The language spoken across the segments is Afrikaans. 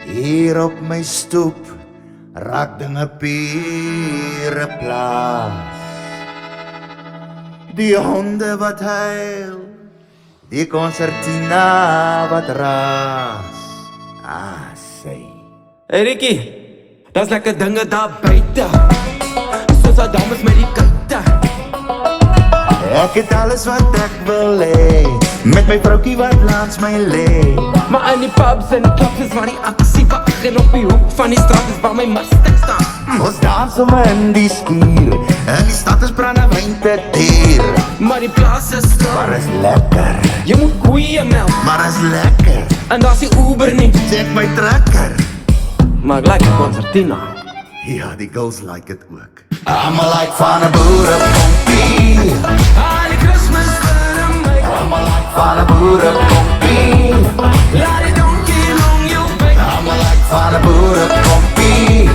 Hier op my stoep raak dinge pure plaas. Die honde wat huil, die concertina wat raas. Sy. Hey Ricky, daar's lekker dinge daar buite, soos die dames met die kuite. Ek het alles wat ek wil hê, met my vroukie wat langs my lê. Maar in die pubs en die clubs is waar die aksie wag, en op die hoek van die straat is waar my Mustang staan. Ons dans sommer in die skuur, en die stad is brandewyn te duur. Maar die plaas is stil, Maar is lekker, jy moet koeie melk, maar is lekker. en daar's die Uber nie. Check my trekker. Maar ek like die concertina. Ja, die girls like it ook. Almal like van 'n boerepompie. Ah, die Christmas vir my. Almal like van 'n boerepompie. Laat die donkie long jou bek. Almal like van 'n boerepompie.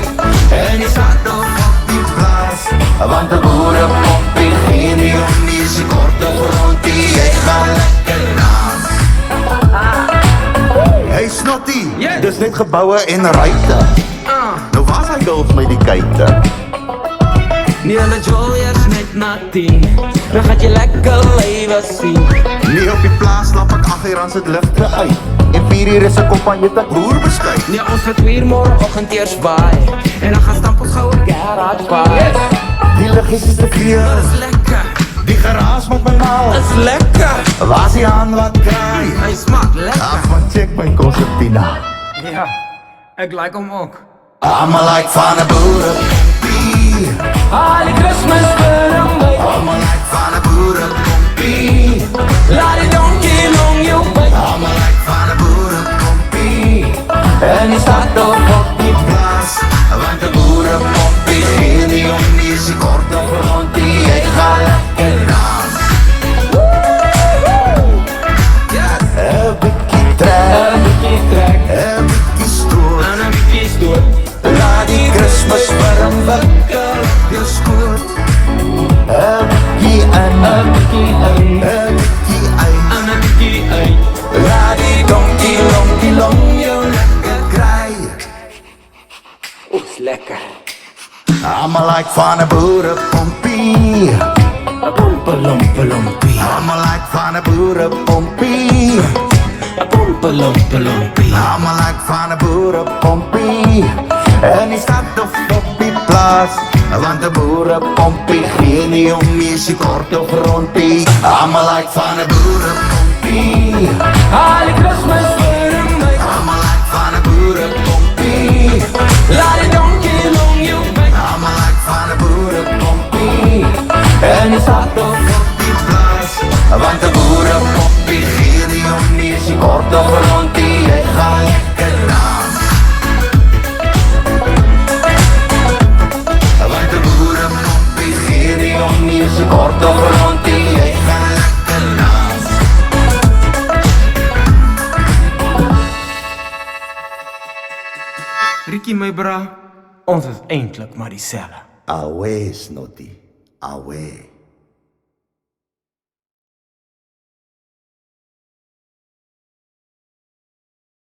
En die stad op die plaas, want 'n boerepompie gee nie om nie, sy kort op rondie, hy gaan lekker dans. Hey snotty, Yes. dis net geboue en ruite. Nou waar is hy girls met die kuite? Nie hulle Julius net na 10, dan gaat jy lekker lewe sien. Nee, op die plaas slap ek 8 uur aan sit ligte uit. En 4 uur is ek op aan jy tak boer beskuit. Nee, ons gaat 4 morgenoggend eers baai, en dan gaan stamp ons gauw 'n garage baai. Die liggies is te veel, Dat is lekker, die geraas met my mal. dat is lekker. Waar is die aan wat kraai? Hy smaak lekker. Ach, wat check my concertina. Ja, ek like hom ook. Almal like van 'n boerepompie. Al die Christmas vir my. Almal like van 'n boerepompie. Laat die donkie long jou bek. Almal like van 'n boerepompie. En die stad op die plaas, want 'n boerepompie gee nie om nie, sy kort op rondie, hy gaan lekker dans. Yes, 'n bietjie trek, 'n bietjie trek, 'n bietjie stoot. en 'n bietjie stoot. Laat die Christmas warm wikkel op jou skoot. 'n bietjie in, 'n bietjie in, 'n bietjie uit. en 'n bietjie uit. Laat die donkie long jou lekker kry. Oes, lekker. Almal like van 'n boerepompie. 'n Pompelompie, Almal like van 'n boerepompie. 'n pompelompie. Almal like van 'n boerepompie. En die stad of op die plaas, want 'n boerepompie gee nie om nie, sy kort op rondie. Almal like van 'n boerepompie. Al die Christmas vir my. Almal like van 'n boerepompie. Laat die donkie long jou bek. Almal like van 'n boerepompie. En die stad of op die plaas, want 'n boerepompie gee nie om nie, sy kort op rondie, hy gaan lekker dans. Want 'n boerepompie gee nie om nie, sy kort op rondie, hy gaan lekker dans. Ricky my bra, ons is eintlik maar dieselfde. Away, snotty, away.